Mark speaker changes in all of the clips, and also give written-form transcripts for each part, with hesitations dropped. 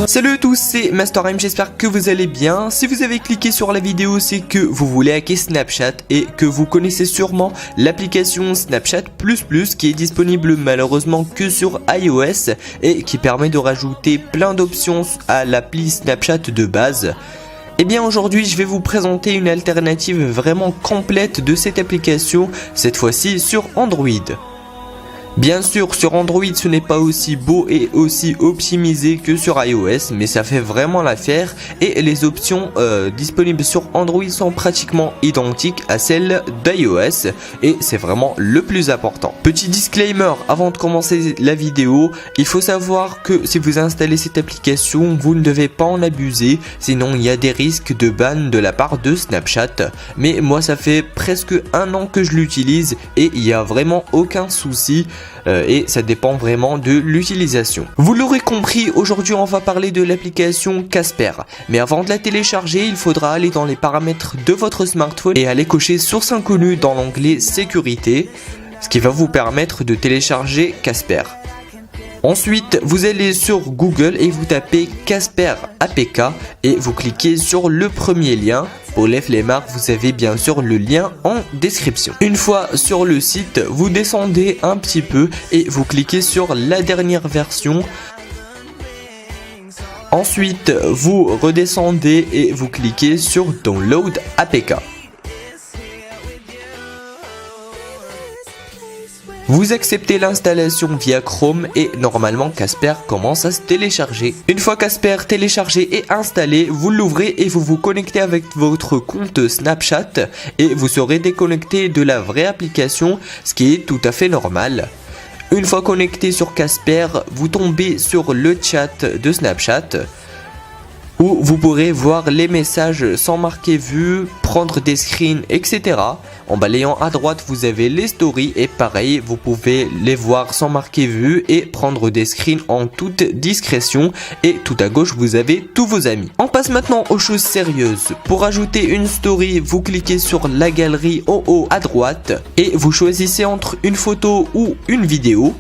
Speaker 1: Salut à tous, c'est MasterM, j'espère que vous allez bien. Si vous avez cliqué sur la vidéo, c'est que vous voulez hacker Snapchat et que vous connaissez sûrement l'application Snapchat Plus Plus qui est disponible malheureusement que sur iOS et qui permet de rajouter plein d'options à l'appli Snapchat de base. Et bien aujourd'hui je vais vous présenter une alternative vraiment complète de cette application, cette fois-ci sur Android. Bien sûr, sur Android, ce n'est pas aussi beau et aussi optimisé que sur iOS, mais ça fait vraiment l'affaire et les options disponibles sur Android sont pratiquement identiques à celles d'iOS et c'est vraiment le plus important. Petit disclaimer, avant de commencer la vidéo, il faut savoir que si vous installez cette application, vous ne devez pas en abuser, sinon il y a des risques de ban de la part de Snapchat. Mais moi, ça fait presque un an que je l'utilise et il n'y a vraiment aucun souci. Et ça dépend vraiment de l'utilisation. Vous l'aurez compris, aujourd'hui on va parler de l'application Casper. Mais avant de la télécharger, il faudra aller dans les paramètres de votre smartphone et aller cocher source inconnue dans l'onglet sécurité, ce qui va vous permettre de télécharger Casper. Ensuite, vous allez sur Google et vous tapez Casper APK et vous cliquez sur le premier lien. Pour les flemmards, vous avez bien sûr le lien en description. Une fois sur le site, vous descendez un petit peu et vous cliquez sur la dernière version. Ensuite, vous redescendez et vous cliquez sur Download APK. Vous acceptez l'installation via Chrome et normalement Casper commence à se télécharger. Une fois Casper téléchargé et installé, vous l'ouvrez et vous vous connectez avec votre compte Snapchat et vous serez déconnecté de la vraie application, ce qui est tout à fait normal. Une fois connecté sur Casper, vous tombez sur le chat de Snapchat où vous pourrez voir les messages sans marquer vu, prendre des screens, etc. En balayant à droite, vous avez les stories et pareil, vous pouvez les voir sans marquer vu et prendre des screens en toute discrétion. Et tout à gauche, vous avez tous vos amis. On passe maintenant aux choses sérieuses. Pour ajouter une story, vous cliquez sur la galerie en haut à droite et vous choisissez entre une photo ou une vidéo.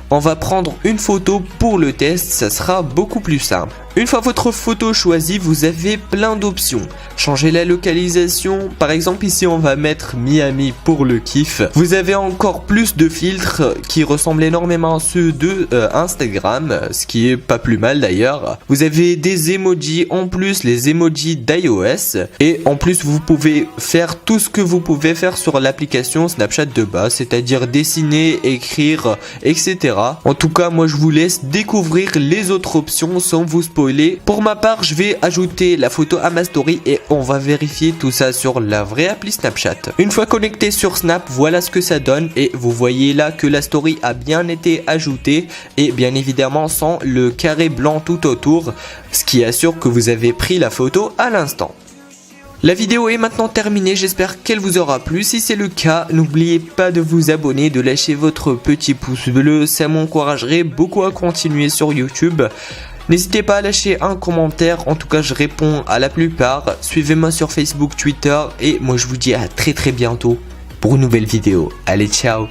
Speaker 1: On va prendre une photo pour le test, ça sera beaucoup plus simple. Une fois votre photo choisie, vous avez plein d'options. Changer la localisation, par exemple ici on va mettre Miami pour le kiff. Vous avez encore plus de filtres qui ressemblent énormément à ceux de Instagram, ce qui est pas plus mal d'ailleurs. Vous avez des emojis en plus, les emojis d'iOS. Et en plus vous pouvez faire tout ce que vous pouvez faire sur l'application Snapchat de base, c'est-à-dire dessiner, écrire, etc. En tout cas, moi je vous laisse découvrir les autres options sans vous spoiler. Pour ma part, je vais ajouter la photo à ma story et on va vérifier tout ça sur la vraie appli Snapchat. Une fois connecté sur Snap, voilà ce que ça donne et vous voyez là que la story a bien été ajoutée et bien évidemment sans le carré blanc tout autour, ce qui assure que vous avez pris la photo à l'instant. La vidéo est maintenant terminée, j'espère qu'elle vous aura plu. Si c'est le cas, n'oubliez pas de vous abonner, de lâcher votre petit pouce bleu, ça m'encouragerait beaucoup à continuer sur YouTube. N'hésitez pas à lâcher un commentaire, en tout cas je réponds à la plupart. Suivez-moi sur Facebook, Twitter et moi je vous dis à très bientôt pour une nouvelle vidéo. Allez, ciao!